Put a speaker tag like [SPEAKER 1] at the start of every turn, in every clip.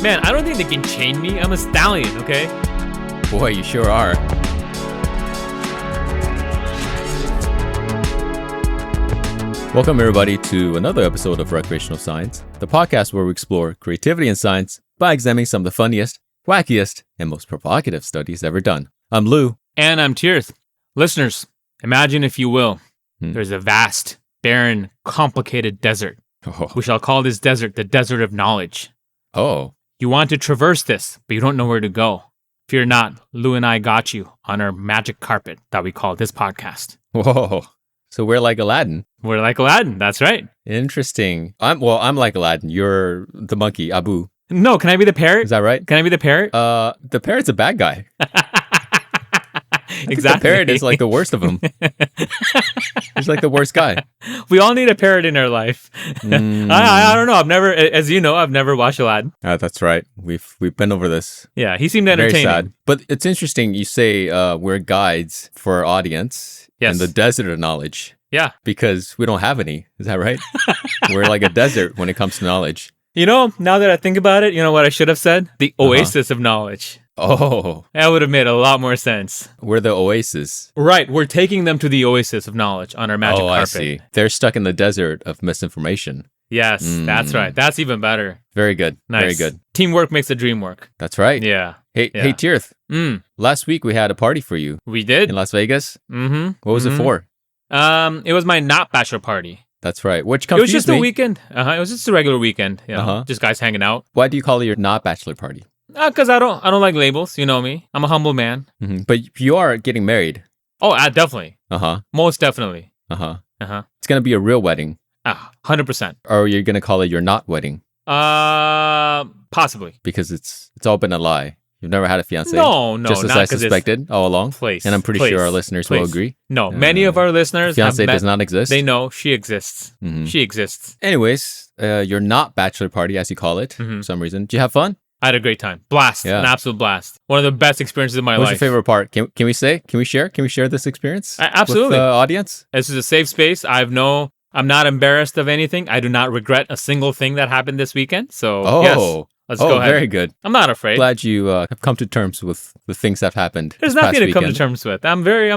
[SPEAKER 1] Man, I don't think they can chain me. I'm a stallion, okay?
[SPEAKER 2] Boy, you sure are. Welcome, everybody, to another episode of Recreational Science, the podcast where we explore creativity in science by examining some of the funniest, wackiest, and most provocative studies ever done. I'm Lou.
[SPEAKER 1] And I'm Tirth. Listeners, imagine, if you will, there's a vast, barren, complicated desert.
[SPEAKER 2] Oh.
[SPEAKER 1] We shall call this desert the desert of knowledge.
[SPEAKER 2] Oh.
[SPEAKER 1] You want to traverse this, but you don't know where to go. Fear not, Lou and I got you on our magic carpet that we call this podcast.
[SPEAKER 2] Whoa. So we're like Aladdin.
[SPEAKER 1] We're like Aladdin, that's right.
[SPEAKER 2] Interesting. I'm like Aladdin. You're the monkey, Abu.
[SPEAKER 1] No, can I be the parrot?
[SPEAKER 2] Is that right?
[SPEAKER 1] Can I be the parrot?
[SPEAKER 2] The parrot's a bad guy.
[SPEAKER 1] Exactly.
[SPEAKER 2] The parrot is like the worst of them. He's like the worst guy.
[SPEAKER 1] We all need a parrot in our life. I don't know. As you know, I've never watched Aladdin.
[SPEAKER 2] That's right. We've been over this.
[SPEAKER 1] Yeah, he seemed entertaining.
[SPEAKER 2] Very sad. But it's interesting. You say we're guides for our audience in the desert of knowledge.
[SPEAKER 1] Yeah.
[SPEAKER 2] Because we don't have any. Is that right? We're like a desert when it comes to knowledge.
[SPEAKER 1] You know, now that I think about it, you know what I should have said? The oasis of knowledge.
[SPEAKER 2] Oh.
[SPEAKER 1] That would have made a lot more sense.
[SPEAKER 2] We're the oasis.
[SPEAKER 1] Right. We're taking them to the oasis of knowledge on our magic carpet.
[SPEAKER 2] I see. They're stuck in the desert of misinformation.
[SPEAKER 1] Yes, that's right. That's even better.
[SPEAKER 2] Very good.
[SPEAKER 1] Nice.
[SPEAKER 2] Very good.
[SPEAKER 1] Teamwork makes the dream work.
[SPEAKER 2] That's right.
[SPEAKER 1] Yeah.
[SPEAKER 2] Hey, Tirth. Last week we had a party for you.
[SPEAKER 1] We did?
[SPEAKER 2] In Las Vegas.
[SPEAKER 1] Mm-hmm.
[SPEAKER 2] What was it for?
[SPEAKER 1] It was my not bachelor party.
[SPEAKER 2] That's right. Which confused me.
[SPEAKER 1] It was just a weekend. It was just a regular weekend. You know, just guys hanging out.
[SPEAKER 2] Why do you call it your not bachelor party?
[SPEAKER 1] Because I don't like labels. You know me. I'm a humble man.
[SPEAKER 2] Mm-hmm. But you are getting married.
[SPEAKER 1] Oh, definitely. Most definitely.
[SPEAKER 2] It's gonna be a real wedding.
[SPEAKER 1] 100%.
[SPEAKER 2] Or you're gonna call it your not wedding?
[SPEAKER 1] Possibly.
[SPEAKER 2] Because it's all been a lie. You've never had a fiance.
[SPEAKER 1] No,
[SPEAKER 2] just as I suspected all along.
[SPEAKER 1] Please,
[SPEAKER 2] and I'm pretty sure our listeners will agree.
[SPEAKER 1] No, many of our listeners
[SPEAKER 2] fiance does not exist.
[SPEAKER 1] They know she exists.
[SPEAKER 2] Mm-hmm.
[SPEAKER 1] She exists.
[SPEAKER 2] Anyways, your not bachelor party, as you call it, for some reason. Did you have fun?
[SPEAKER 1] I had a great time. Blast. An absolute blast. One of the best experiences of my life.
[SPEAKER 2] What's your favorite part? Can we say? Can we share? Can we share this experience?
[SPEAKER 1] Absolutely.
[SPEAKER 2] With the audience?
[SPEAKER 1] This is a safe space. I'm not embarrassed of anything. I do not regret a single thing that happened this weekend. So, yes. Let's go ahead.
[SPEAKER 2] Very good.
[SPEAKER 1] I'm not afraid.
[SPEAKER 2] Glad you have come to terms with the things that happened.
[SPEAKER 1] There's nothing to come to terms with. I'm very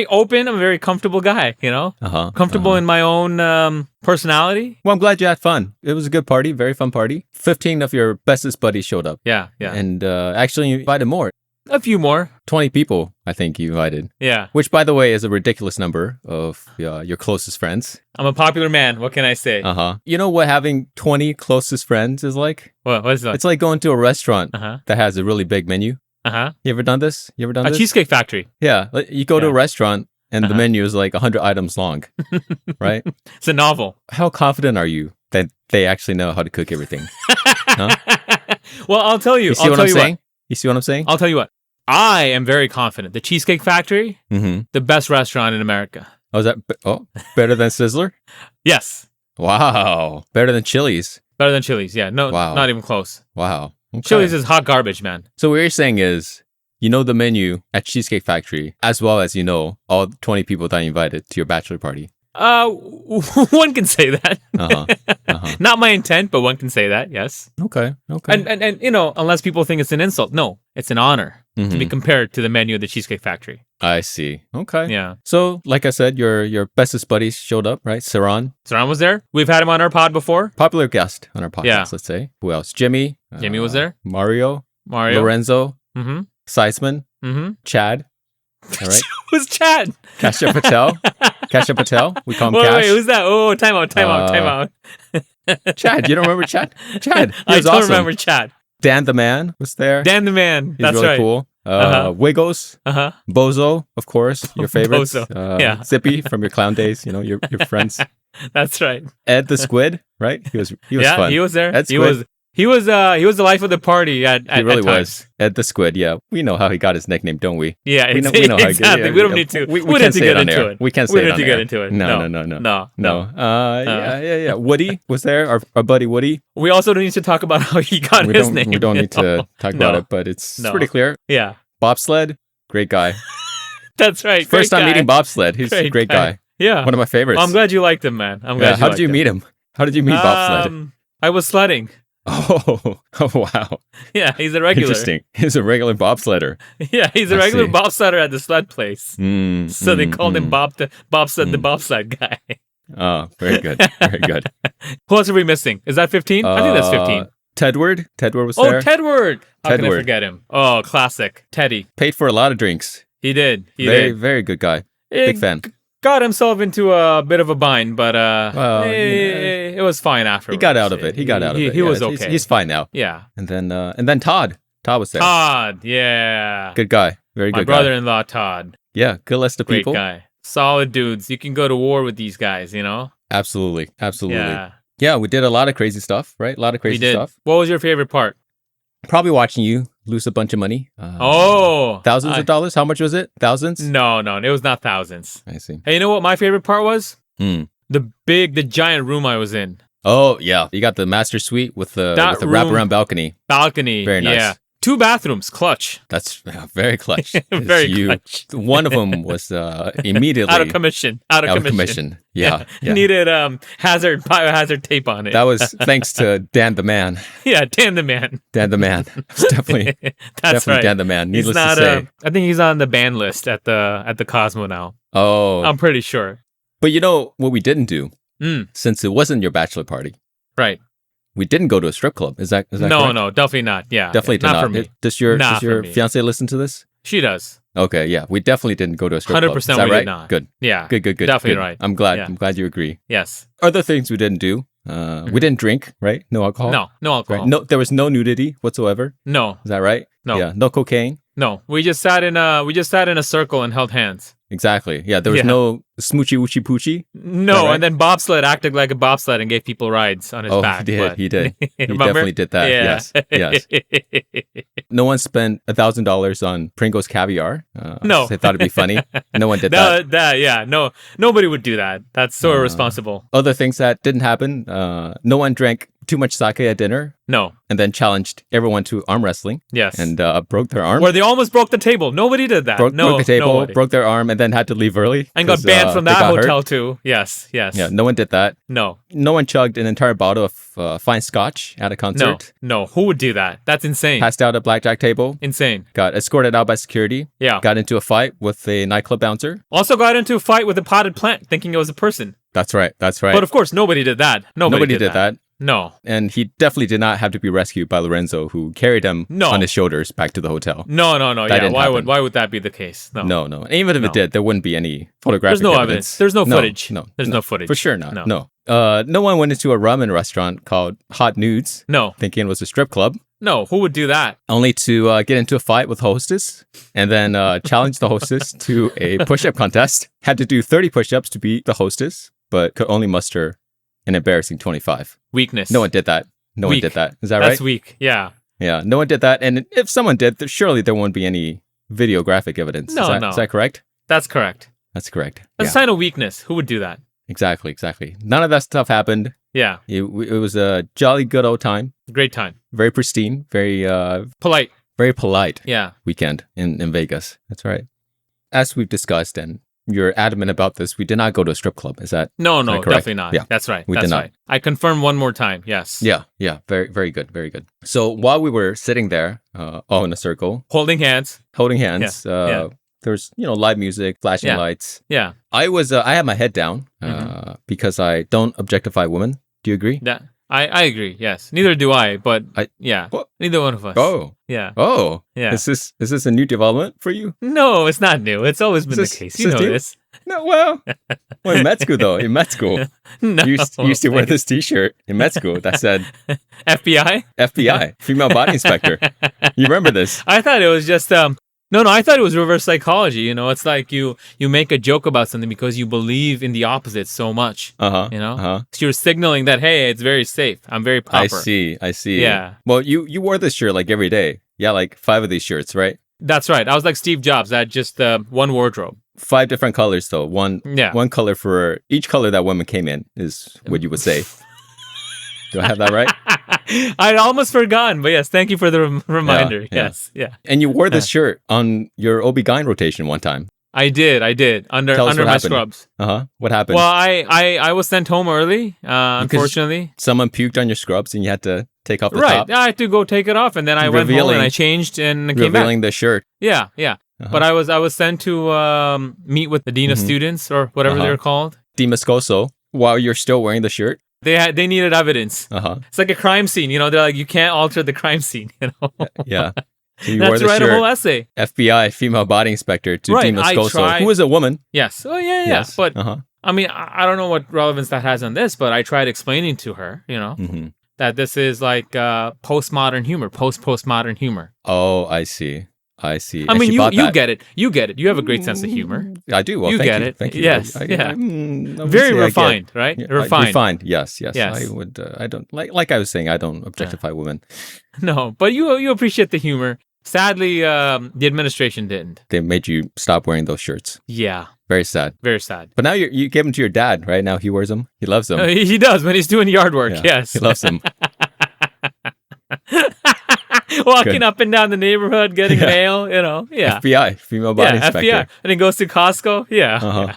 [SPEAKER 1] open. I'm a very comfortable guy, you know? Comfortable in my own personality.
[SPEAKER 2] Well, I'm glad you had fun. It was a good party, very fun party. 15 of your bestest buddies showed up.
[SPEAKER 1] Yeah.
[SPEAKER 2] And actually you invited more.
[SPEAKER 1] A few more.
[SPEAKER 2] 20 people, I think you invited.
[SPEAKER 1] Yeah.
[SPEAKER 2] Which, by the way, is a ridiculous number of your closest friends.
[SPEAKER 1] I'm a popular man. What can I say?
[SPEAKER 2] You know what having 20 closest friends is like?
[SPEAKER 1] What is that?
[SPEAKER 2] It's like going to a restaurant that has a really big menu. You ever done this?
[SPEAKER 1] A Cheesecake Factory.
[SPEAKER 2] Yeah. You go to a restaurant and the menu is like 100 items long, right?
[SPEAKER 1] It's a novel.
[SPEAKER 2] How confident are you that they actually know how to cook everything?
[SPEAKER 1] Well, I'll tell you.
[SPEAKER 2] You see what I'm saying? You see what I'm saying?
[SPEAKER 1] I'll tell you what. I am very confident. The Cheesecake Factory, the best restaurant in America.
[SPEAKER 2] Oh, is that better than Sizzler?
[SPEAKER 1] Yes.
[SPEAKER 2] Wow. Better than Chili's.
[SPEAKER 1] Better than Chili's, yeah. No, not even close.
[SPEAKER 2] Wow. Okay.
[SPEAKER 1] Chili's is hot garbage, man.
[SPEAKER 2] So what you're saying is, you know the menu at Cheesecake Factory, as well as you know all 20 people that you invited to your bachelor party.
[SPEAKER 1] One can say that. Not my intent, but one can say that, yes.
[SPEAKER 2] Okay.
[SPEAKER 1] And you know, unless people think it's an insult. No, it's an honor to be compared to the menu of the Cheesecake Factory.
[SPEAKER 2] I see. Okay.
[SPEAKER 1] Yeah.
[SPEAKER 2] So, like I said, your bestest buddies showed up, right? Saran
[SPEAKER 1] was there. We've had him on our pod before.
[SPEAKER 2] Popular guest on our podcast, let's say. Who else? Jimmy.
[SPEAKER 1] Jimmy was there.
[SPEAKER 2] Mario. Lorenzo. Seisman. Chad. All right.
[SPEAKER 1] Who's Chad?
[SPEAKER 2] Kasha Patel. We call him Cash.
[SPEAKER 1] Wait, who's that? Oh, time out.
[SPEAKER 2] Chad, you don't remember Chad? Chad,
[SPEAKER 1] I don't remember Chad.
[SPEAKER 2] Dan the Man was there.
[SPEAKER 1] Dan the Man.
[SPEAKER 2] He's really cool. Wiggles. Bozo, of course, your favorites.
[SPEAKER 1] Bozo.
[SPEAKER 2] Zippy from your clown days, you know, your friends.
[SPEAKER 1] That's right.
[SPEAKER 2] Ed the Squid, right? He was fun.
[SPEAKER 1] He was there.
[SPEAKER 2] Ed Squid.
[SPEAKER 1] He was the life of the party at
[SPEAKER 2] He really
[SPEAKER 1] at
[SPEAKER 2] was.
[SPEAKER 1] times.
[SPEAKER 2] Ed the Squid, yeah. We know how he got his nickname, don't we?
[SPEAKER 1] Yeah,
[SPEAKER 2] we know how
[SPEAKER 1] exactly.
[SPEAKER 2] Yeah,
[SPEAKER 1] we don't need to.
[SPEAKER 2] We
[SPEAKER 1] don't
[SPEAKER 2] can't
[SPEAKER 1] need to
[SPEAKER 2] say
[SPEAKER 1] get
[SPEAKER 2] it on
[SPEAKER 1] into
[SPEAKER 2] air.
[SPEAKER 1] it.
[SPEAKER 2] We can't say
[SPEAKER 1] we
[SPEAKER 2] it
[SPEAKER 1] don't
[SPEAKER 2] on
[SPEAKER 1] need to
[SPEAKER 2] air.
[SPEAKER 1] get into it.
[SPEAKER 2] No. Yeah. Woody was there, our buddy Woody.
[SPEAKER 1] We also don't need to talk about how he got his name.
[SPEAKER 2] We don't need to talk about it, but it's pretty clear.
[SPEAKER 1] Yeah.
[SPEAKER 2] Bobsled, great guy.
[SPEAKER 1] That's right.
[SPEAKER 2] First time meeting Bobsled. He's a great guy.
[SPEAKER 1] Yeah.
[SPEAKER 2] One of my favorites.
[SPEAKER 1] Well, I'm glad you liked him, man. I'm glad
[SPEAKER 2] How did you meet him? How did you meet Bobsled?
[SPEAKER 1] I was sledding.
[SPEAKER 2] Oh, wow.
[SPEAKER 1] Yeah, he's a regular.
[SPEAKER 2] Interesting. He's a regular bobsledder.
[SPEAKER 1] Yeah, he's a regular bobsledder at the sled place. So they called him the bobsled guy.
[SPEAKER 2] Oh, very good. Very good.
[SPEAKER 1] Who else are we missing? Is that 15? I think that's 15.
[SPEAKER 2] Tedward. Tedward was there.
[SPEAKER 1] Oh, Tedward. How can I forget him? Oh, classic. Teddy.
[SPEAKER 2] Paid for a lot of drinks.
[SPEAKER 1] He did.
[SPEAKER 2] Very good guy. Big fan.
[SPEAKER 1] Got himself into a bit of a bind, but it was fine afterwards.
[SPEAKER 2] He got out of it.
[SPEAKER 1] He was okay.
[SPEAKER 2] He's fine now.
[SPEAKER 1] Yeah.
[SPEAKER 2] And then Todd. Todd was there.
[SPEAKER 1] Todd, yeah.
[SPEAKER 2] Good guy. Very good
[SPEAKER 1] My brother-in-law, Todd.
[SPEAKER 2] Yeah, good list of people.
[SPEAKER 1] Great guy. Solid dudes. You can go to war with these guys, you know?
[SPEAKER 2] Absolutely. Yeah, we did a lot of crazy stuff, right? A lot of crazy stuff.
[SPEAKER 1] What was your favorite part?
[SPEAKER 2] Probably watching you lose a bunch of money. Thousands of dollars? How much was it? Thousands?
[SPEAKER 1] No, it was not thousands.
[SPEAKER 2] I see.
[SPEAKER 1] Hey, you know what my favorite part was? The giant room I was in.
[SPEAKER 2] Oh, yeah. You got the master suite with the wraparound balcony.
[SPEAKER 1] Very nice. Yeah. 2 bathrooms, clutch.
[SPEAKER 2] That's very clutch.
[SPEAKER 1] Clutch.
[SPEAKER 2] One of them was immediately
[SPEAKER 1] out of commission.
[SPEAKER 2] Yeah.
[SPEAKER 1] Needed biohazard tape on it.
[SPEAKER 2] That was thanks to Dan the Man.
[SPEAKER 1] Yeah, Dan the Man.
[SPEAKER 2] Dan the Man. Definitely
[SPEAKER 1] right.
[SPEAKER 2] Dan the Man. Needless to say.
[SPEAKER 1] I think he's on the ban list at the Cosmo now.
[SPEAKER 2] Oh.
[SPEAKER 1] I'm pretty sure.
[SPEAKER 2] But you know what we didn't do? Since it wasn't your bachelor party.
[SPEAKER 1] Right.
[SPEAKER 2] We didn't go to a strip club. Is that correct?
[SPEAKER 1] No, definitely not. Yeah.
[SPEAKER 2] Definitely not.
[SPEAKER 1] For me.
[SPEAKER 2] Does your fiance listen to this?
[SPEAKER 1] She does.
[SPEAKER 2] Okay, yeah. We definitely didn't go to a strip club.
[SPEAKER 1] 100%
[SPEAKER 2] Is that
[SPEAKER 1] we
[SPEAKER 2] right?
[SPEAKER 1] did not.
[SPEAKER 2] Good.
[SPEAKER 1] Yeah.
[SPEAKER 2] Good.
[SPEAKER 1] Definitely right.
[SPEAKER 2] I'm glad.
[SPEAKER 1] Yeah.
[SPEAKER 2] I'm glad you agree.
[SPEAKER 1] Yes.
[SPEAKER 2] Other things we didn't do. We didn't drink, right? No alcohol?
[SPEAKER 1] No alcohol.
[SPEAKER 2] Right? No, there was no nudity whatsoever.
[SPEAKER 1] No.
[SPEAKER 2] Is that right?
[SPEAKER 1] No.
[SPEAKER 2] Yeah. No cocaine?
[SPEAKER 1] No. We just sat in a circle and held hands.
[SPEAKER 2] Exactly. Yeah, there was no smoochy woochie poochie.
[SPEAKER 1] No, right? And then bobsled acted like a bobsled and gave people rides on his back.
[SPEAKER 2] He did. He definitely did that. Yeah. Yes. No one spent $1,000 on Pringles caviar.
[SPEAKER 1] No.
[SPEAKER 2] They thought it'd be funny. No one did that.
[SPEAKER 1] Yeah. No, nobody would do that. That's so irresponsible.
[SPEAKER 2] Other things that didn't happen. No one drank too much sake at dinner.
[SPEAKER 1] No.
[SPEAKER 2] And then challenged everyone to arm wrestling.
[SPEAKER 1] Yes.
[SPEAKER 2] And broke their arm.
[SPEAKER 1] Where they almost broke the table. Nobody did that.
[SPEAKER 2] Broke the table, broke their arm, and then had to leave early.
[SPEAKER 1] And got banned from that hotel too. Yes.
[SPEAKER 2] Yeah, no one did that.
[SPEAKER 1] No.
[SPEAKER 2] No one chugged an entire bottle of fine scotch at a concert.
[SPEAKER 1] No. Who would do that? That's insane.
[SPEAKER 2] Passed out at a blackjack table.
[SPEAKER 1] Insane.
[SPEAKER 2] Got escorted out by security.
[SPEAKER 1] Yeah.
[SPEAKER 2] Got into a fight with a nightclub bouncer.
[SPEAKER 1] Also got into a fight with a potted plant thinking it was a person.
[SPEAKER 2] That's right.
[SPEAKER 1] But of course, nobody did that. Nobody did that. No.
[SPEAKER 2] And he definitely did not have to be rescued by Lorenzo, who carried him on his shoulders back to the hotel.
[SPEAKER 1] No. Yeah, why would that be the case? No.
[SPEAKER 2] And even if it did, there wouldn't be any photographic
[SPEAKER 1] There's no
[SPEAKER 2] evidence.
[SPEAKER 1] There's no footage. There's no footage.
[SPEAKER 2] For sure not. No. No one went into a ramen restaurant called Hot Nudes.
[SPEAKER 1] No.
[SPEAKER 2] Thinking it was a strip club.
[SPEAKER 1] No, who would do that?
[SPEAKER 2] Only to get into a fight with hostess and then challenge the hostess to a push-up contest. Had to do 30 push-ups to beat the hostess, but could only muster an embarrassing 25.
[SPEAKER 1] Weakness.
[SPEAKER 2] No one did that. No one did that. Is that right?
[SPEAKER 1] That's weak. Yeah.
[SPEAKER 2] Yeah. No one did that. And if someone did, surely there won't be any videographic evidence.
[SPEAKER 1] No.
[SPEAKER 2] Is that correct?
[SPEAKER 1] That's correct.
[SPEAKER 2] That's correct.
[SPEAKER 1] That's a sign of weakness. Who would do that?
[SPEAKER 2] Exactly. None of that stuff happened.
[SPEAKER 1] Yeah.
[SPEAKER 2] It was a jolly good old time.
[SPEAKER 1] Great time.
[SPEAKER 2] Very pristine. Very
[SPEAKER 1] polite.
[SPEAKER 2] Very polite.
[SPEAKER 1] Yeah.
[SPEAKER 2] Weekend in Vegas. That's right. As we've discussed, and you're adamant about this, we did not go to a strip club. Is that
[SPEAKER 1] No,
[SPEAKER 2] correct?
[SPEAKER 1] definitely not.
[SPEAKER 2] Yeah.
[SPEAKER 1] That's right.
[SPEAKER 2] We did not.
[SPEAKER 1] Right. I confirm one more time. Yes.
[SPEAKER 2] Yeah. Very, very good. Very good. So while we were sitting there, all in a circle,
[SPEAKER 1] holding hands,
[SPEAKER 2] there was live music, flashing lights.
[SPEAKER 1] Yeah.
[SPEAKER 2] I had my head down because I don't objectify women. Do you agree?
[SPEAKER 1] Yeah. I agree. Yes. Neither do I. But neither one of us.
[SPEAKER 2] Oh.
[SPEAKER 1] Yeah.
[SPEAKER 2] Oh.
[SPEAKER 1] Yeah.
[SPEAKER 2] Is this a new development for you?
[SPEAKER 1] No, it's not new. It's always been the case. You know this.
[SPEAKER 2] No, well, in med school though,
[SPEAKER 1] no,
[SPEAKER 2] you used to wear this T-shirt in med school that said
[SPEAKER 1] FBI,
[SPEAKER 2] female body inspector. You remember this?
[SPEAKER 1] I thought it was just No, I thought it was reverse psychology. It's like you make a joke about something because you believe in the opposite so much. So you're signaling that, hey, it's very safe. I'm very proper.
[SPEAKER 2] I see.
[SPEAKER 1] Yeah.
[SPEAKER 2] Well, you wore this shirt like every day. Yeah, like 5 of these shirts, right?
[SPEAKER 1] That's right. I was like Steve Jobs. I had just one wardrobe.
[SPEAKER 2] 5 different colors, though. One color for each color that women came in is what you would say. Do I have that right?
[SPEAKER 1] I'd almost forgotten, but yes, thank you for the reminder. Yes.
[SPEAKER 2] And you wore this shirt on your OB-GYN rotation one time.
[SPEAKER 1] I did. Under my
[SPEAKER 2] happened.
[SPEAKER 1] scrubs.
[SPEAKER 2] What happened?
[SPEAKER 1] Well, I was sent home early, unfortunately.
[SPEAKER 2] Someone puked on your scrubs and you had to take off the
[SPEAKER 1] top.
[SPEAKER 2] Right.
[SPEAKER 1] I had to go take it off, and then I went home and I changed and came back.
[SPEAKER 2] Revealing the shirt.
[SPEAKER 1] Yeah. But I was sent to meet with the dean of students or whatever they're called.
[SPEAKER 2] Dimoscoso, while you're still wearing the shirt.
[SPEAKER 1] They needed evidence. It's like a crime scene, They're like, you can't alter the crime scene,
[SPEAKER 2] Yeah. So you
[SPEAKER 1] That's
[SPEAKER 2] wore the
[SPEAKER 1] write
[SPEAKER 2] shirt.
[SPEAKER 1] A whole essay.
[SPEAKER 2] FBI, female body inspector to Dimoscoso, who is a woman.
[SPEAKER 1] Yes. Oh, yeah. Yes. But, I mean, I don't know what relevance that has on this, but I tried explaining to her, that this is like postmodern humor, postmodern humor.
[SPEAKER 2] Oh, I see. I
[SPEAKER 1] mean, you get it. You get it. You have a great sense of humor.
[SPEAKER 2] I do. Well,
[SPEAKER 1] you
[SPEAKER 2] thank
[SPEAKER 1] get
[SPEAKER 2] you.
[SPEAKER 1] it.
[SPEAKER 2] Thank you.
[SPEAKER 1] Yes. Very refined, right?
[SPEAKER 2] Refined. Yes. I would. I don't like I was saying. I don't objectify women.
[SPEAKER 1] No, but you appreciate the humor. Sadly, the administration didn't.
[SPEAKER 2] They made you stop wearing those shirts.
[SPEAKER 1] Yeah.
[SPEAKER 2] Very sad.
[SPEAKER 1] Very sad.
[SPEAKER 2] But now you gave them to your dad, right? Now he wears them. He loves them.
[SPEAKER 1] He does when he's doing yard work. Yeah, yes.
[SPEAKER 2] He loves them.
[SPEAKER 1] Walking up and down the neighborhood, getting mail, Yeah.
[SPEAKER 2] FBI, female body inspector.
[SPEAKER 1] FBI. And then goes to Costco. Yeah.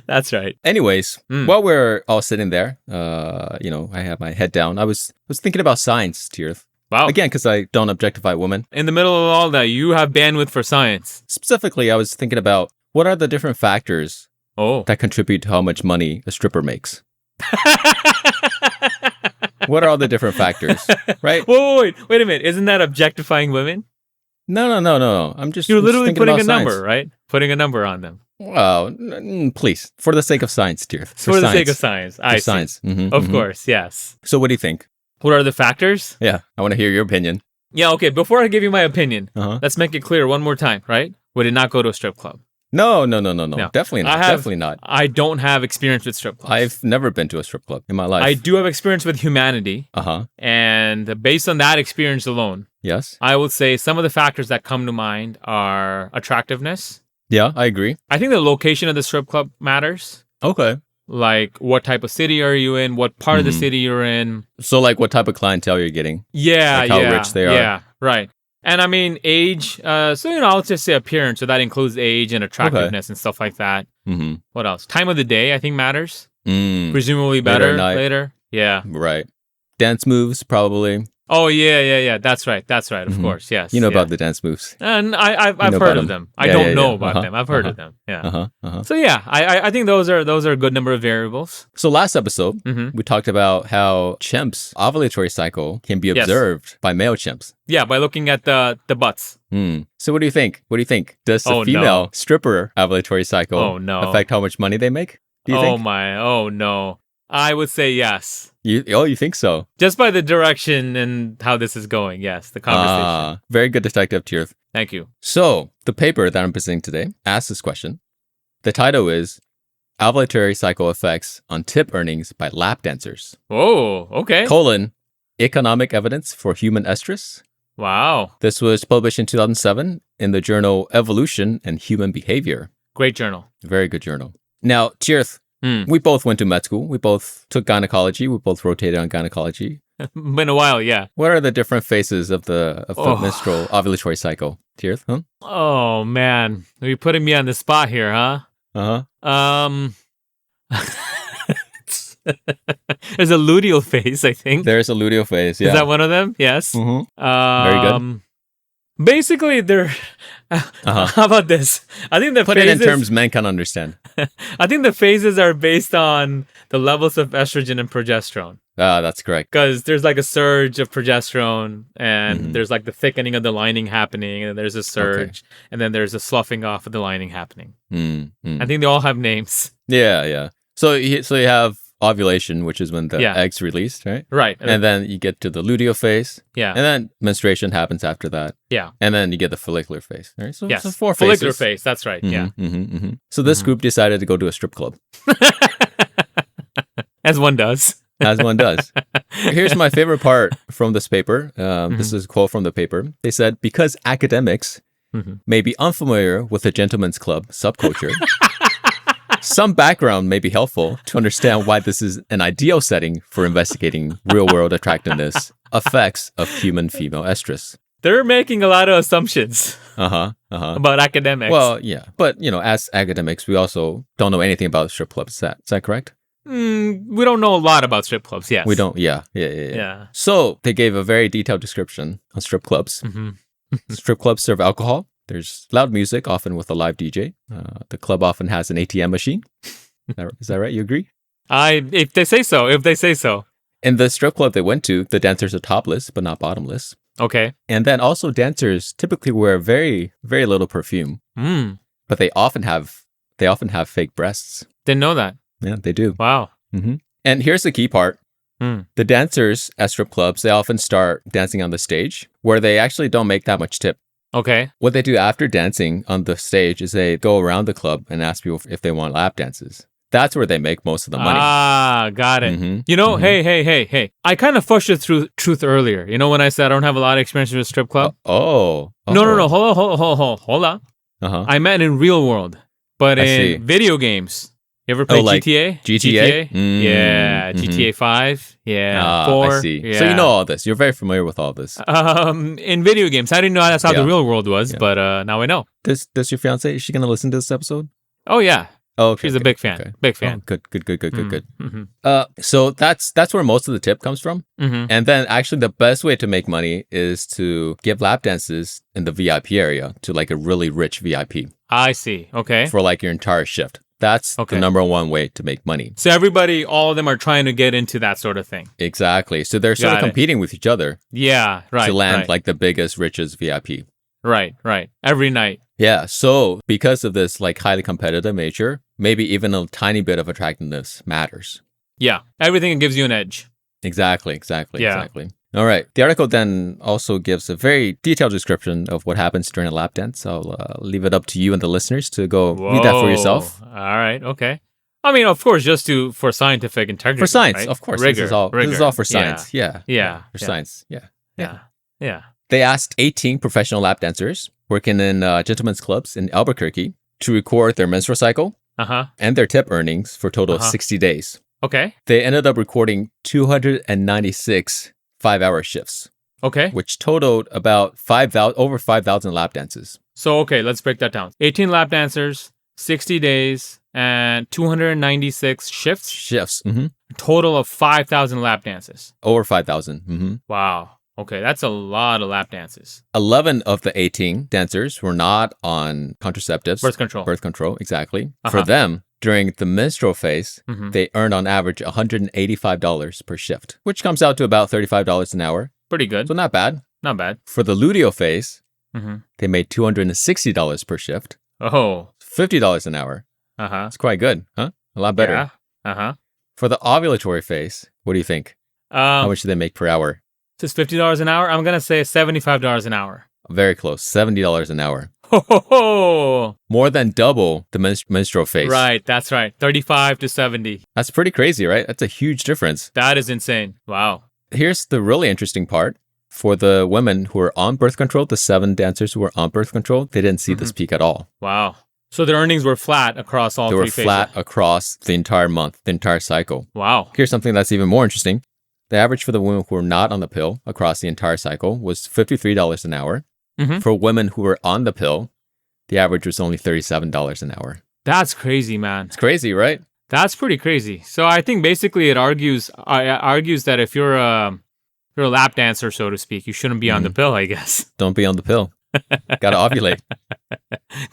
[SPEAKER 1] That's right.
[SPEAKER 2] Anyways, while we're all sitting there, I have my head down. I was thinking about science, Tirth.
[SPEAKER 1] Wow.
[SPEAKER 2] Again, because I don't objectify women.
[SPEAKER 1] In the middle of all that, you have bandwidth for science.
[SPEAKER 2] Specifically, I was thinking about what are the different factors that contribute to how much money a stripper makes. What are all the different factors, right?
[SPEAKER 1] Wait a minute. Isn't that objectifying women?
[SPEAKER 2] No. I'm just
[SPEAKER 1] You're literally putting a
[SPEAKER 2] science.
[SPEAKER 1] number, right? Putting a number on them.
[SPEAKER 2] Well, please, for the sake of science, dear.
[SPEAKER 1] For the sake of science. I see.
[SPEAKER 2] Science.
[SPEAKER 1] Of course, yes.
[SPEAKER 2] So what do you think?
[SPEAKER 1] What are the factors?
[SPEAKER 2] Yeah, I want to hear your opinion.
[SPEAKER 1] Yeah, okay. Before I give you my opinion, let's make it clear one more time, right? Would it not go to a strip club?
[SPEAKER 2] No. Definitely not. Definitely not.
[SPEAKER 1] I don't have experience with strip clubs.
[SPEAKER 2] I've never been to a strip club in my life.
[SPEAKER 1] I do have experience with humanity. And based on that experience alone,
[SPEAKER 2] yes,
[SPEAKER 1] I would say some of the factors that come to mind are attractiveness.
[SPEAKER 2] Yeah, I agree.
[SPEAKER 1] I think the location of the strip club matters.
[SPEAKER 2] Okay.
[SPEAKER 1] Like, what type of city are you in? What part of the city you're in?
[SPEAKER 2] So, like, what type of clientele you're getting?
[SPEAKER 1] Yeah,
[SPEAKER 2] like how rich they are.
[SPEAKER 1] Yeah, right. And I mean, age. I'll just say appearance. So that includes age and attractiveness and stuff like that. What else? Time of the day, I think, matters. Presumably better later. Yeah.
[SPEAKER 2] Right. Dance moves, probably.
[SPEAKER 1] Oh, yeah. That's right. Of course, yes.
[SPEAKER 2] You know about the dance moves.
[SPEAKER 1] And I've heard of them. I don't know about them. I've heard of them. Yeah. So yeah, I think those are a good number of variables.
[SPEAKER 2] So last episode, we talked about how chimps' ovulatory cycle can be observed by male chimps.
[SPEAKER 1] Yeah, by looking at the butts.
[SPEAKER 2] So what do you think? Does the female stripper ovulatory cycle affect how much money they make? Do you think?
[SPEAKER 1] Oh no. I would say yes.
[SPEAKER 2] You think so?
[SPEAKER 1] Just by the direction and how this is going, yes, the conversation.
[SPEAKER 2] Very good detective, Tirth.
[SPEAKER 1] Thank you.
[SPEAKER 2] So, the paper that I'm presenting today asks this question. The title is Ovulatory Cycle Effects on Tip Earnings by Lap Dancers.
[SPEAKER 1] Oh, okay.
[SPEAKER 2] Economic Evidence for Human Estrus.
[SPEAKER 1] Wow.
[SPEAKER 2] This was published in 2007 in the journal Evolution and Human Behavior.
[SPEAKER 1] Great journal.
[SPEAKER 2] Very good journal. Now, Tirth, we both went to med school. We both took gynecology. We both rotated on gynecology.
[SPEAKER 1] Been a while, yeah.
[SPEAKER 2] What are the different phases of the menstrual ovulatory cycle, Tirth? Huh?
[SPEAKER 1] Oh, man. Are you putting me on the spot here, huh? There's a luteal phase, I think.
[SPEAKER 2] There's a luteal phase, yeah.
[SPEAKER 1] Is that one of them? Yes.
[SPEAKER 2] Very good.
[SPEAKER 1] Basically, they're... How about this? I think
[SPEAKER 2] Put it in terms men can understand.
[SPEAKER 1] I think the phases are based on the levels of estrogen and progesterone.
[SPEAKER 2] That's correct.
[SPEAKER 1] Because there's like a surge of progesterone, and there's like the thickening of the lining happening, and then there's a surge, and then there's a sloughing off of the lining happening. I think they all have names.
[SPEAKER 2] Yeah. So you have ovulation, which is when the egg's released, right?
[SPEAKER 1] Right.
[SPEAKER 2] And then you get to the luteal phase.
[SPEAKER 1] Yeah.
[SPEAKER 2] And then menstruation happens after that.
[SPEAKER 1] Yeah.
[SPEAKER 2] And then you get the follicular phase. Right? So,
[SPEAKER 1] yes.
[SPEAKER 2] So 4 phases.
[SPEAKER 1] Follicular phase, that's right. Yeah.
[SPEAKER 2] So this group decided to go to a strip club.
[SPEAKER 1] As one does.
[SPEAKER 2] As one does. Here's my favorite part from this paper. This is a quote from the paper. They said, because academics may be unfamiliar with the gentleman's club subculture, some background may be helpful to understand why this is an ideal setting for investigating real-world attractiveness effects of human female estrus.
[SPEAKER 1] They're making a lot of assumptions about academics.
[SPEAKER 2] Well, yeah. But, as academics, we also don't know anything about strip clubs. Is that correct?
[SPEAKER 1] We don't know a lot about strip clubs, yes.
[SPEAKER 2] We don't, yeah. So they gave a very detailed description on strip clubs. Strip clubs serve alcohol. There's loud music, often with a live DJ. The club often has an ATM machine. Is that right? You agree?
[SPEAKER 1] If they say so.
[SPEAKER 2] In the strip club they went to, the dancers are topless, but not bottomless.
[SPEAKER 1] Okay.
[SPEAKER 2] And then also dancers typically wear very, very little perfume. But they often have fake breasts.
[SPEAKER 1] Didn't know that.
[SPEAKER 2] Yeah, they do.
[SPEAKER 1] Wow.
[SPEAKER 2] And here's the key part. The dancers at strip clubs, they often start dancing on the stage where they actually don't make that much tip.
[SPEAKER 1] Okay.
[SPEAKER 2] What they do after dancing on the stage is they go around the club and ask people if they want lap dances. That's where they make most of the money.
[SPEAKER 1] Got it. Hey. I kind of flushed the truth earlier. When I said I don't have a lot of experience with a strip club?
[SPEAKER 2] No.
[SPEAKER 1] Hold on. I meant in real world, but in video games. You ever play GTA?
[SPEAKER 2] GTA?
[SPEAKER 1] Yeah, GTA 5. Yeah, 4.
[SPEAKER 2] I see.
[SPEAKER 1] Yeah.
[SPEAKER 2] So you know all this. You're very familiar with all this.
[SPEAKER 1] In video games. I didn't know that's how the real world was, but now I know.
[SPEAKER 2] Does your fiance, is she going to listen to this episode?
[SPEAKER 1] Oh, yeah.
[SPEAKER 2] Oh, okay,
[SPEAKER 1] she's a big fan.
[SPEAKER 2] Okay.
[SPEAKER 1] Big fan.
[SPEAKER 2] Oh, good. So that's where most of the tip comes from. And then actually the best way to make money is to give lap dances in the VIP area to like a really rich VIP.
[SPEAKER 1] I see. Okay.
[SPEAKER 2] For like your entire shift. That's the number one way to make money.
[SPEAKER 1] So all of them are trying to get into that sort of thing.
[SPEAKER 2] Exactly. So they're sort of competing with each other.
[SPEAKER 1] Yeah, right.
[SPEAKER 2] To land like the biggest, richest VIP.
[SPEAKER 1] Right. Every night.
[SPEAKER 2] Yeah. So because of this like highly competitive nature, maybe even a tiny bit of attractiveness matters.
[SPEAKER 1] Yeah. Everything gives you an edge.
[SPEAKER 2] Exactly. All right. The article then also gives a very detailed description of what happens during a lap dance. I'll leave it up to you and the listeners to go read that for yourself.
[SPEAKER 1] All right. Okay. I mean, of course, just for scientific integrity.
[SPEAKER 2] For science,
[SPEAKER 1] right?
[SPEAKER 2] of course.
[SPEAKER 1] Rigor,
[SPEAKER 2] this is all for science. Yeah. For science.
[SPEAKER 1] Yeah.
[SPEAKER 2] They asked 18 professional lap dancers working in gentlemen's clubs in Albuquerque to record their menstrual cycle and their tip earnings for a total of 60 days.
[SPEAKER 1] Okay.
[SPEAKER 2] They ended up recording 296 5-hour shifts.
[SPEAKER 1] Okay.
[SPEAKER 2] Which totaled about over 5,000 lap dances.
[SPEAKER 1] So, okay, let's break that down. 18 lap dancers, 60 days, and 296 shifts?
[SPEAKER 2] Shifts.
[SPEAKER 1] A total of 5,000 lap dances.
[SPEAKER 2] Over 5,000.
[SPEAKER 1] Wow. Okay, that's a lot of lap dances.
[SPEAKER 2] 11 of the 18 dancers were not on contraceptives.
[SPEAKER 1] Birth control,
[SPEAKER 2] exactly. For them, during the menstrual phase, they earned on average $185 per shift, which comes out to about $35 an hour.
[SPEAKER 1] Pretty good.
[SPEAKER 2] So not bad.
[SPEAKER 1] Not bad.
[SPEAKER 2] For the luteal phase, they made $260 per shift.
[SPEAKER 1] Oh.
[SPEAKER 2] $50 an hour. It's quite good, huh? A lot better.
[SPEAKER 1] Yeah.
[SPEAKER 2] For the ovulatory phase, what do you think? How much do they make per hour?
[SPEAKER 1] This is $50 an hour? I'm going to say $75 an hour.
[SPEAKER 2] Very close. $70 an hour.
[SPEAKER 1] Ho.
[SPEAKER 2] More than double the menstrual phase.
[SPEAKER 1] Right, that's right. 35 to 70.
[SPEAKER 2] That's pretty crazy, right? That's a huge difference.
[SPEAKER 1] That is insane. Wow.
[SPEAKER 2] Here's the really interesting part. For the women who were on birth control, the 7 dancers who were on birth control, they didn't see this peak at all.
[SPEAKER 1] Wow. So their earnings were flat across all 3 phases.
[SPEAKER 2] They were flat across the entire month, the entire cycle.
[SPEAKER 1] Wow.
[SPEAKER 2] Here's something that's even more interesting. The average for the women who were not on the pill across the entire cycle was $53 an hour. For women who were on the pill, the average was only $37 an hour.
[SPEAKER 1] That's crazy, man.
[SPEAKER 2] It's crazy, right?
[SPEAKER 1] That's pretty crazy. So I think basically it argues that if you're a lap dancer, so to speak, you shouldn't be on the pill, I guess.
[SPEAKER 2] Don't be on the pill. Gotta ovulate.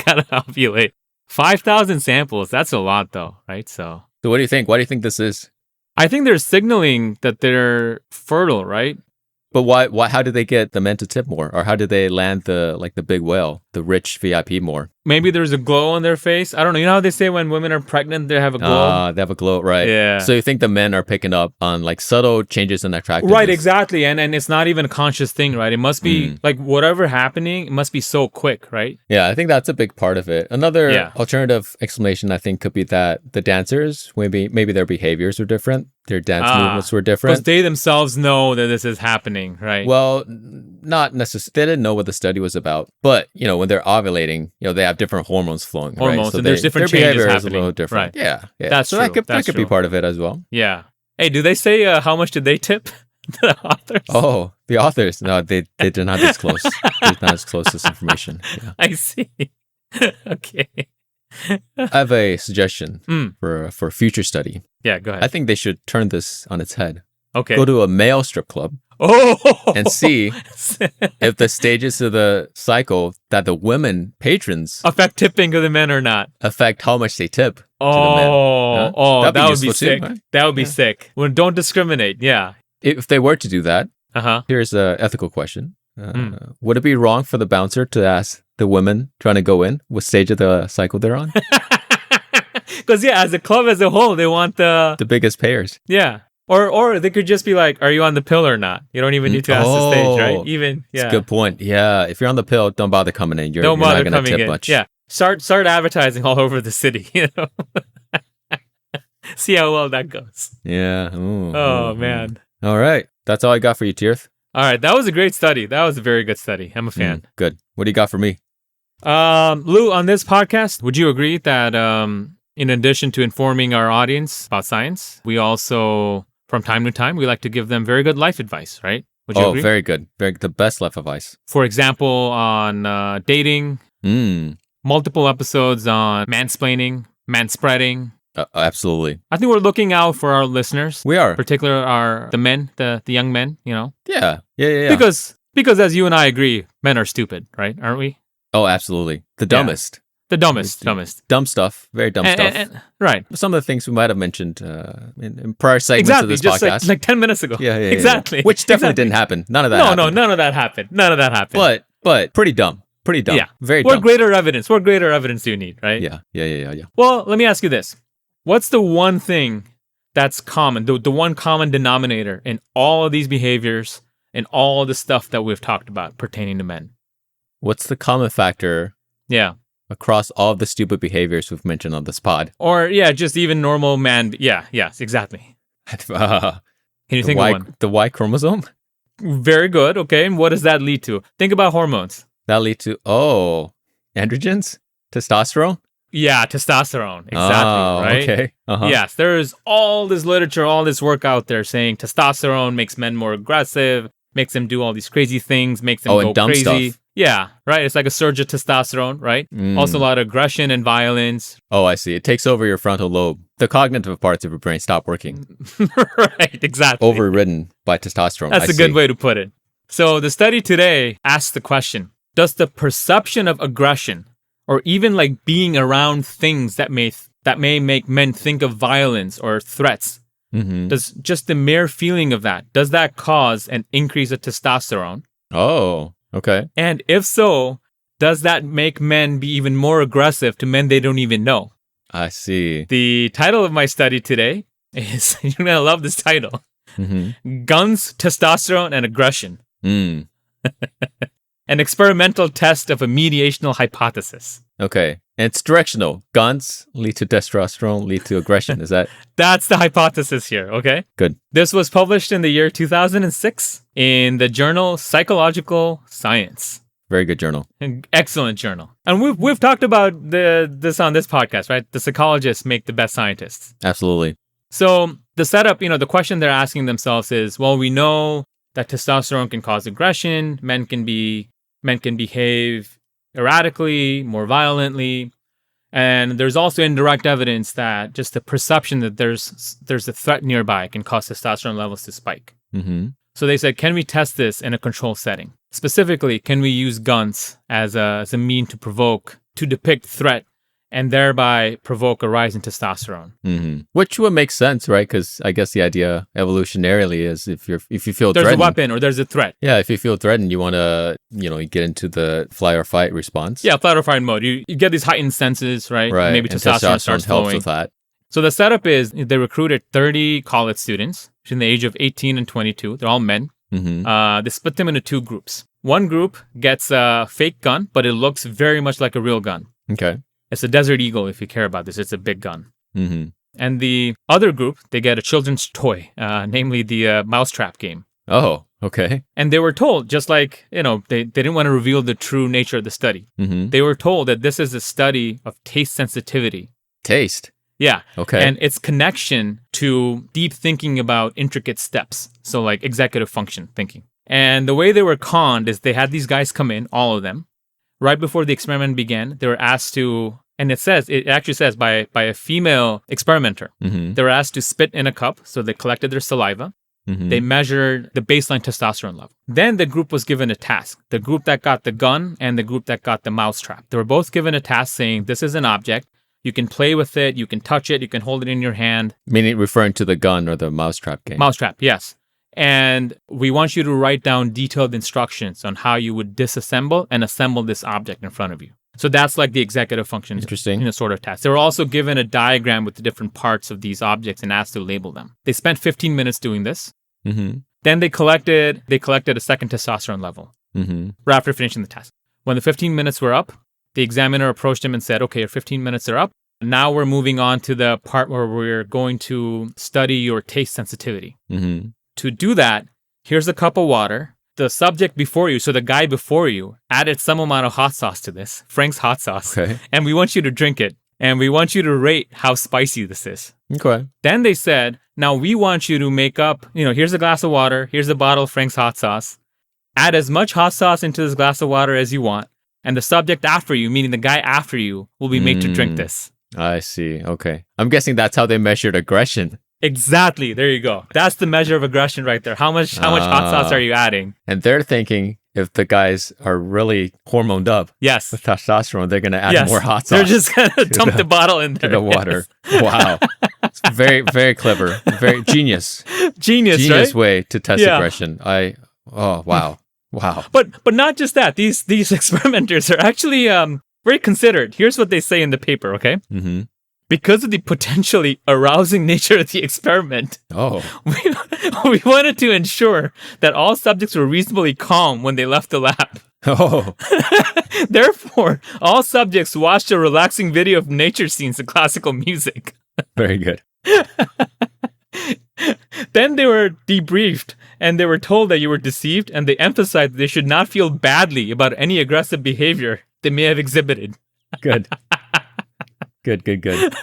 [SPEAKER 1] Gotta ovulate. 5,000 samples. That's a lot, though, right? So
[SPEAKER 2] what do you think? Why do you think this is?
[SPEAKER 1] I think they're signaling that they're fertile, right?
[SPEAKER 2] But why? How did they get the men to tip more? Or how did they land the big whale, the rich VIP more?
[SPEAKER 1] Maybe there's a glow on their face. I don't know. You know how they say when women are pregnant, they have a glow?
[SPEAKER 2] They have a glow, right.
[SPEAKER 1] Yeah.
[SPEAKER 2] So you think the men are picking up on like subtle changes in attractiveness?
[SPEAKER 1] Right, exactly. And it's not even a conscious thing, right? It must be like whatever happening, it must be so quick, right?
[SPEAKER 2] Yeah, I think that's a big part of it. Another alternative explanation, I think, could be that the dancers, maybe their behaviors are different. Their dance movements were different.
[SPEAKER 1] Because they themselves know that this is happening, right?
[SPEAKER 2] Well, not necessarily. They didn't know what the study was about. But, when they're ovulating, they have different hormones flowing.
[SPEAKER 1] Hormones,
[SPEAKER 2] right? So
[SPEAKER 1] and there's different changes happening.
[SPEAKER 2] Is a little different.
[SPEAKER 1] Right.
[SPEAKER 2] Yeah.
[SPEAKER 1] That's
[SPEAKER 2] so
[SPEAKER 1] true.
[SPEAKER 2] That could be part of it as well.
[SPEAKER 1] Yeah. Hey, do they say how much did they tip the authors?
[SPEAKER 2] Oh, The authors, no, they did not disclose. They did not disclose this information. Yeah.
[SPEAKER 1] I see. Okay.
[SPEAKER 2] I have a suggestion for a future study.
[SPEAKER 1] Yeah, go ahead.
[SPEAKER 2] I think they should turn this on its head.
[SPEAKER 1] Okay.
[SPEAKER 2] Go to a male strip club and see if the stages of the cycle that the women patrons
[SPEAKER 1] affect tipping to the men or not.
[SPEAKER 2] Affect how much they tip to the men.
[SPEAKER 1] Yeah? That would be sick.
[SPEAKER 2] Too, right?
[SPEAKER 1] That would be sick. Well, don't discriminate. Yeah.
[SPEAKER 2] If they were to do that, here's an ethical question. Would it be wrong for the bouncer to ask the women trying to go in what stage of the cycle they're on?
[SPEAKER 1] Because, as a club as a whole, they want the
[SPEAKER 2] biggest payers.
[SPEAKER 1] Yeah. Or they could just be like, are you on the pill or not? You don't even need to ask the stage, right? Even, yeah.
[SPEAKER 2] That's a good point. Yeah. If you're on the pill, don't bother coming in. You're not going to tip much.
[SPEAKER 1] Yeah. Start advertising all over the city, you know? See how well that goes.
[SPEAKER 2] Yeah.
[SPEAKER 1] Ooh, man.
[SPEAKER 2] All right. That's all I got for you, Tirth.
[SPEAKER 1] All right. That was a great study. That was a very good study. I'm a fan.
[SPEAKER 2] Good. What do you got for me?
[SPEAKER 1] Lou, on this podcast, would you agree that in addition to informing our audience about science, we also, from time to time, we like to give them very good life advice, right? Would you agree?
[SPEAKER 2] Very good. The best life advice.
[SPEAKER 1] For example, on dating, multiple episodes on mansplaining, manspreading.
[SPEAKER 2] Absolutely.
[SPEAKER 1] I think we're looking out for our listeners.
[SPEAKER 2] We are.
[SPEAKER 1] Particularly the men, the young men, you know?
[SPEAKER 2] Yeah.
[SPEAKER 1] Because as you and I agree, men are stupid, right? Aren't we?
[SPEAKER 2] Oh, absolutely. The dumbest.
[SPEAKER 1] Yeah. The dumbest.
[SPEAKER 2] Dumb stuff. Very dumb stuff.
[SPEAKER 1] Right.
[SPEAKER 2] Some of the things we might have mentioned in prior segments of this podcast.
[SPEAKER 1] Just like 10 minutes ago.
[SPEAKER 2] Yeah.
[SPEAKER 1] Exactly.
[SPEAKER 2] Which definitely didn't happen. None of that happened.
[SPEAKER 1] No, none of that happened.
[SPEAKER 2] But pretty dumb. Yeah. Very dumb.
[SPEAKER 1] What greater evidence do you need, right?
[SPEAKER 2] Yeah.
[SPEAKER 1] Well, let me ask you this. What's the one thing that's common, the one common denominator in all of these behaviors and all the stuff that we've talked about pertaining to men?
[SPEAKER 2] What's the common factor?
[SPEAKER 1] Yeah.
[SPEAKER 2] Across all of the stupid behaviors we've mentioned on this pod.
[SPEAKER 1] Or, just even normal man. Yes, exactly. Can you think of one?
[SPEAKER 2] The Y chromosome?
[SPEAKER 1] Very good. Okay. And what does that lead to? Think about hormones.
[SPEAKER 2] That lead to, androgens? Testosterone?
[SPEAKER 1] Yeah, testosterone. Exactly. Right?
[SPEAKER 2] Okay.
[SPEAKER 1] Yes, there's all this literature, all this work out there saying testosterone makes men more aggressive, makes them do all these crazy things, makes them go
[SPEAKER 2] and dumb
[SPEAKER 1] crazy.
[SPEAKER 2] Stuff.
[SPEAKER 1] Yeah, right. It's like a surge of testosterone, right? Also a lot of aggression and violence.
[SPEAKER 2] Oh, I see. It takes over your frontal lobe. The cognitive parts of your brain stop working.
[SPEAKER 1] Right, exactly.
[SPEAKER 2] Overridden by testosterone.
[SPEAKER 1] That's a good way to put it. So the study today asks the question, does the perception of aggression or even like being around things that may make men think of violence or threats, does just the mere feeling of that, does that cause an increase of testosterone?
[SPEAKER 2] Oh, okay. And
[SPEAKER 1] if so, does that make men be even more aggressive to men they don't even know?
[SPEAKER 2] I see.
[SPEAKER 1] The title of my study today is, you're going to love this title, Guns, Testosterone, and Aggression. An experimental test of a mediational hypothesis.
[SPEAKER 2] Okay. And it's directional. Guns lead to testosterone, lead to aggression. Is that?
[SPEAKER 1] That's the hypothesis here, okay?
[SPEAKER 2] Good.
[SPEAKER 1] This was published in the year 2006 in the journal Psychological Science.
[SPEAKER 2] Very good journal.
[SPEAKER 1] An excellent journal. And we've talked about this on this podcast, right? The psychologists make the best scientists.
[SPEAKER 2] Absolutely.
[SPEAKER 1] So the setup, the question they're asking themselves is, well, we know that testosterone can cause aggression. Men can behave erratically, more violently. And there's also indirect evidence that just the perception that there's a threat nearby can cause testosterone levels to spike. So they said, can we test this in a controlled setting? Specifically, can we use guns as a mean to depict threat and thereby provoke a rise in testosterone?
[SPEAKER 2] Which would make sense, right? Because I guess the idea evolutionarily is if you feel
[SPEAKER 1] there's
[SPEAKER 2] threatened,
[SPEAKER 1] a weapon or there's a threat.
[SPEAKER 2] Yeah, if you feel threatened, you want to you get into the flight or fight response.
[SPEAKER 1] Yeah, flight or fight mode. You get these heightened senses, right?
[SPEAKER 2] Right.
[SPEAKER 1] Maybe testosterone starts flowing.
[SPEAKER 2] Helps with that.
[SPEAKER 1] So the setup is they recruited 30 college students between the age of 18 and 22. They're all men. They split them into two groups. One group gets a fake gun, but it looks very much like a real gun.
[SPEAKER 2] Okay.
[SPEAKER 1] It's a Desert Eagle, if you care about this. It's a big gun. And the other group, they get a children's toy, namely the Mousetrap game.
[SPEAKER 2] Oh, okay.
[SPEAKER 1] And they were told, just like, they didn't want to reveal the true nature of the study. They were told that this is a study of taste sensitivity.
[SPEAKER 2] Taste?
[SPEAKER 1] Yeah.
[SPEAKER 2] Okay.
[SPEAKER 1] And its connection to deep thinking about intricate steps. So like executive function thinking. And the way they were conned is they had these guys come in, all of them. Right before the experiment began, they were asked to, and it actually says by a female experimenter, they were asked to spit in a cup. So they collected their saliva. They measured the baseline testosterone level. Then the group was given a task. The group that got the gun and the group that got the mousetrap. They were both given a task saying, this is an object. You can play with it. You can touch it. You can hold it in your hand.
[SPEAKER 2] Meaning referring to the gun or the mousetrap game.
[SPEAKER 1] Mousetrap, yes. And we want you to write down detailed instructions on how you would disassemble and assemble this object in front of you. So that's like the executive function.
[SPEAKER 2] Interesting.
[SPEAKER 1] In a sort of task. They were also given a diagram with the different parts of these objects and asked to label them. They spent 15 minutes doing this. Then they collected a second testosterone level right after finishing the task. When the 15 minutes were up, the examiner approached him and said, okay, your 15 minutes are up. Now we're moving on to the part where we're going to study your taste sensitivity. To do that, here's a cup of water. The subject before you, so the guy before you, added some amount of hot sauce to this, Frank's hot sauce.
[SPEAKER 2] Okay.
[SPEAKER 1] And we want you to drink it. And we want you to rate how spicy this is.
[SPEAKER 2] Okay.
[SPEAKER 1] Then they said, now we want you to make up, here's a glass of water, here's a bottle of Frank's hot sauce. Add as much hot sauce into this glass of water as you want. And the subject after you, meaning the guy after you, will be made to drink this.
[SPEAKER 2] I see. Okay. I'm guessing that's how they measured aggression.
[SPEAKER 1] Exactly. There you go. That's the measure of aggression right there. How much hot sauce are you adding?
[SPEAKER 2] And they're thinking if the guys are really hormoned up
[SPEAKER 1] with
[SPEAKER 2] testosterone, they're going to add more hot sauce.
[SPEAKER 1] They're just going to dump the bottle in there.
[SPEAKER 2] To the water. Yes. Wow. It's very, very clever. Very genius.
[SPEAKER 1] Genius, right?
[SPEAKER 2] Way to test aggression. Wow. Wow.
[SPEAKER 1] But not just that. These experimenters are actually very considered. Here's what they say in the paper, okay? Because of the potentially arousing nature of the experiment, we wanted to ensure that all subjects were reasonably calm when they left the lab. Therefore, all subjects watched a relaxing video of nature scenes and classical music.
[SPEAKER 2] Very good.
[SPEAKER 1] Then they were debriefed and they were told that you were deceived, and they emphasized that they should not feel badly about any aggressive behavior they may have exhibited.
[SPEAKER 2] Good. Good.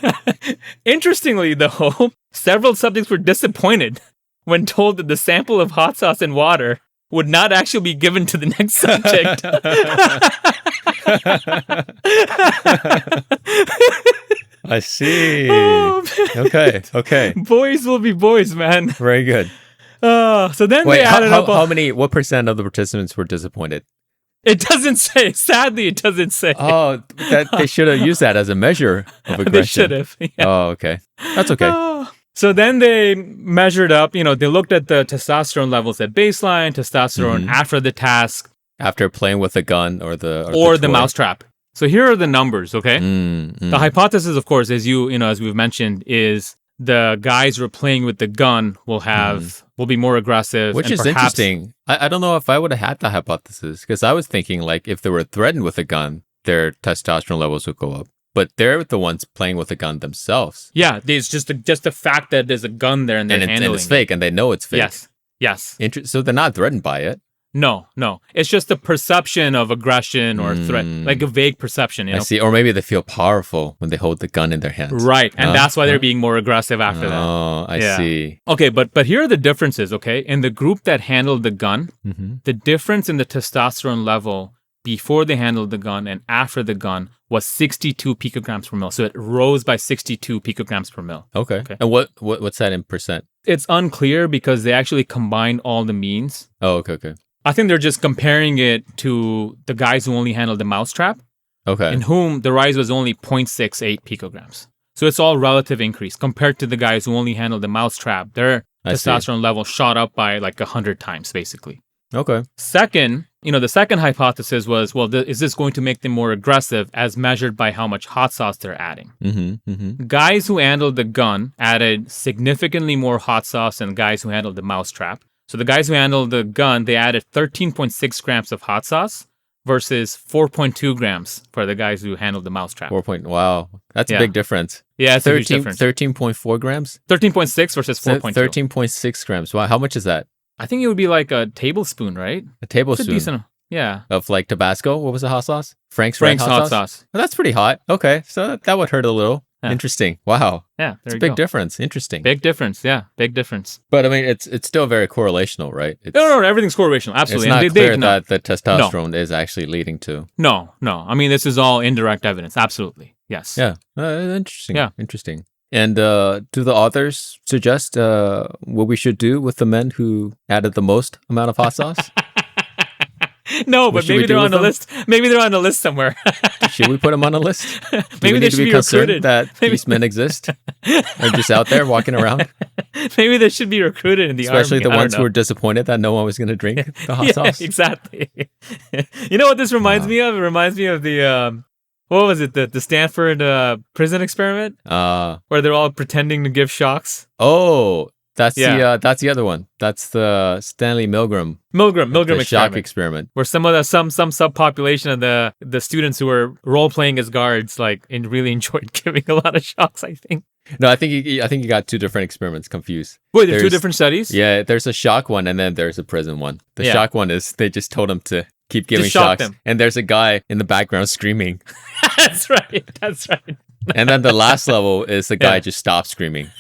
[SPEAKER 1] Interestingly, though, several subjects were disappointed when told that the sample of hot sauce and water would not actually be given to the next subject.
[SPEAKER 2] I see. Okay.
[SPEAKER 1] Boys will be boys, man.
[SPEAKER 2] Very good.
[SPEAKER 1] So then they added up.
[SPEAKER 2] What percent of the participants were disappointed?
[SPEAKER 1] It doesn't say. Sadly, it doesn't say.
[SPEAKER 2] Oh, they should have used that as a measure of aggression.
[SPEAKER 1] They should have. Yeah.
[SPEAKER 2] Oh, okay. That's okay.
[SPEAKER 1] So then they measured up, they looked at the testosterone levels at baseline, testosterone after the task.
[SPEAKER 2] After playing with the gun or the
[SPEAKER 1] mousetrap. So here are the numbers, okay? The hypothesis, of course, as we've mentioned, is the guys who are playing with the gun will be more aggressive.
[SPEAKER 2] Which is interesting. I don't know if I would have had the hypothesis, because I was thinking like if they were threatened with a gun, their testosterone levels would go up. But they're the ones playing with a gun themselves.
[SPEAKER 1] Yeah, it's just the fact that there's a gun there and they're handling it.
[SPEAKER 2] And it's fake, and they know it's fake.
[SPEAKER 1] Yes.
[SPEAKER 2] So they're not threatened by it.
[SPEAKER 1] No. It's just a perception of aggression or threat, like a vague perception.
[SPEAKER 2] I see. Or maybe they feel powerful when they hold the gun in their hands.
[SPEAKER 1] Right. And that's why they're being more aggressive after that.
[SPEAKER 2] Oh, I see.
[SPEAKER 1] Okay, but here are the differences, okay? In the group that handled the gun, the difference in the testosterone level before they handled the gun and after the gun was 62 picograms per mil. So it rose by 62 picograms per mil.
[SPEAKER 2] Okay. And what's that in percent?
[SPEAKER 1] It's unclear because they actually combined all the means.
[SPEAKER 2] Oh, okay.
[SPEAKER 1] I think they're just comparing it to the guys who only handled the mousetrap.
[SPEAKER 2] Okay.
[SPEAKER 1] In whom the rise was only 0.68 picograms. So it's all relative increase compared to the guys who only handled the mousetrap. Their testosterone level shot up by like 100 times, basically.
[SPEAKER 2] Okay.
[SPEAKER 1] Second, the second hypothesis was, is this going to make them more aggressive as measured by how much hot sauce they're adding? Guys who handled the gun added significantly more hot sauce than guys who handled the mousetrap. So the guys who handled the gun, they added 13.6 grams of hot sauce versus 4.2 grams for the guys who handled the mousetrap.
[SPEAKER 2] Wow. That's a big difference.
[SPEAKER 1] Yeah, it's a huge difference.
[SPEAKER 2] 13.4 grams?
[SPEAKER 1] 13.6 versus 4.2.
[SPEAKER 2] 13.6 grams. Wow, how much is that?
[SPEAKER 1] I think it would be like a tablespoon, right?
[SPEAKER 2] A tablespoon?
[SPEAKER 1] It's a decent, yeah.
[SPEAKER 2] Of like Tabasco? What was the hot sauce? Frank's
[SPEAKER 1] hot sauce.
[SPEAKER 2] Well, that's pretty hot. Okay, so that would hurt a little.
[SPEAKER 1] Yeah.
[SPEAKER 2] Interesting. Wow.
[SPEAKER 1] Yeah,
[SPEAKER 2] it's a big difference. Interesting.
[SPEAKER 1] Big difference. Yeah, big difference.
[SPEAKER 2] But I mean, it's still very correlational, right?
[SPEAKER 1] No, everything's correlational. Absolutely.
[SPEAKER 2] It's not clear that the testosterone is actually leading to.
[SPEAKER 1] No. I mean, this is all indirect evidence. Absolutely. Yes.
[SPEAKER 2] Yeah. Interesting.
[SPEAKER 1] Yeah.
[SPEAKER 2] Interesting. And do the authors suggest what we should do with the men who added the most amount of hot sauce?
[SPEAKER 1] No, but maybe they're on the list. Maybe they're on the list somewhere.
[SPEAKER 2] Should we put them on a list?
[SPEAKER 1] Maybe they should be recruited.
[SPEAKER 2] That these men exist? They're just out there walking around?
[SPEAKER 1] Maybe they should be recruited in the
[SPEAKER 2] army. Especially the ones who
[SPEAKER 1] were
[SPEAKER 2] were disappointed that no one was going to drink the hot sauce.
[SPEAKER 1] Exactly. You know what this reminds me of? It reminds me of the... what was it? The Stanford prison experiment? Where they're all pretending to give shocks?
[SPEAKER 2] Oh... That's the other one. That's the Stanley Milgram
[SPEAKER 1] experiment.
[SPEAKER 2] Shock experiment.
[SPEAKER 1] Where some subpopulation of the students who were role playing as guards really enjoyed giving a lot of shocks, I think.
[SPEAKER 2] No, I think you got two different experiments confused.
[SPEAKER 1] Wait, there's two different studies?
[SPEAKER 2] Yeah, there's a shock one and then there's a prison one. The shock one is they just told them to keep giving shocks. And there's a guy in the background screaming.
[SPEAKER 1] That's right.
[SPEAKER 2] And then the last level is the guy just stopped screaming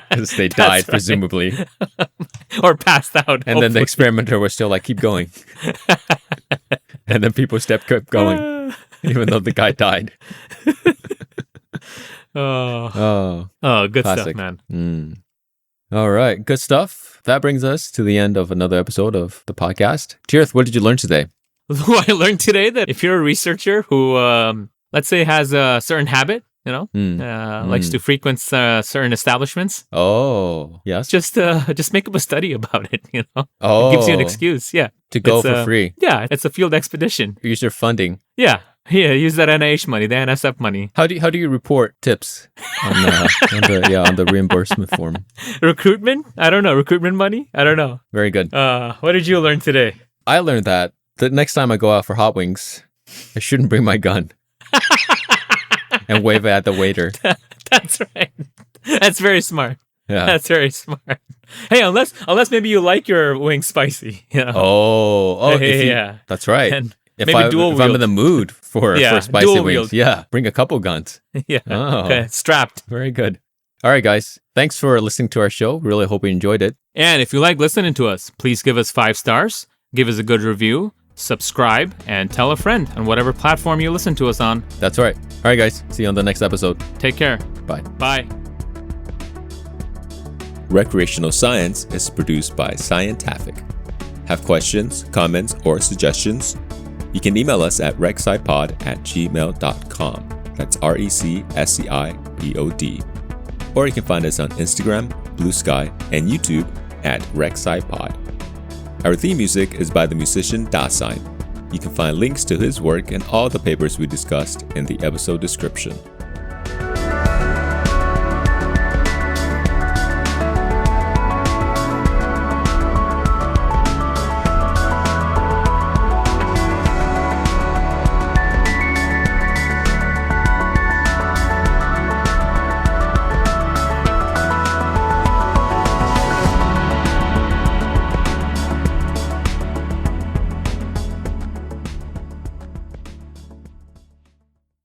[SPEAKER 2] because they died, presumably.
[SPEAKER 1] Or passed out.
[SPEAKER 2] And then the experimenter was still like, keep going. And then people kept going, even though the guy died.
[SPEAKER 1] Oh, good
[SPEAKER 2] classic
[SPEAKER 1] stuff, man.
[SPEAKER 2] All right, good stuff. That brings us to the end of another episode of the podcast. Tirth, what did you learn today?
[SPEAKER 1] I learned today that if you're a researcher who... let's say has a certain habit, likes to frequent certain establishments.
[SPEAKER 2] Oh, yes.
[SPEAKER 1] Just make up a study about it,
[SPEAKER 2] Oh.
[SPEAKER 1] It gives you an excuse, yeah.
[SPEAKER 2] To go for free.
[SPEAKER 1] Yeah, it's a field expedition.
[SPEAKER 2] Use your funding.
[SPEAKER 1] Yeah, use that NIH money, the NSF money.
[SPEAKER 2] How do you report tips on the reimbursement form?
[SPEAKER 1] Recruitment? I don't know. Recruitment money? I don't know.
[SPEAKER 2] Very good.
[SPEAKER 1] What did you learn today?
[SPEAKER 2] I learned that the next time I go out for hot wings, I shouldn't bring my gun. And wave it at the waiter.
[SPEAKER 1] That's right. That's very smart.
[SPEAKER 2] Yeah.
[SPEAKER 1] That's very smart. Hey, unless maybe you like your wings spicy.
[SPEAKER 2] Yeah. That's right.
[SPEAKER 1] And
[SPEAKER 2] if
[SPEAKER 1] maybe
[SPEAKER 2] I'm in the mood for spicy wings, bring a couple guns.
[SPEAKER 1] Yeah. Oh. Okay. Strapped.
[SPEAKER 2] Very good. All right, guys. Thanks for listening to our show. Really hope you enjoyed it.
[SPEAKER 1] And if you like listening to us, please give us 5 stars, give us a good review, subscribe, and tell a friend on whatever platform you listen to us on.
[SPEAKER 2] That's right. All right, guys. See you on the next episode.
[SPEAKER 1] Take care.
[SPEAKER 2] Bye.
[SPEAKER 1] Bye.
[SPEAKER 2] Recreational Science is produced by Scientific. Have questions, comments, or suggestions? You can email us at recscipod@gmail.com. That's RECSCIPOD. Or you can find us on Instagram, Blue Sky, and YouTube at RecSciPod. Our theme music is by the musician Dasein. You can find links to his work and all the papers we discussed in the episode description.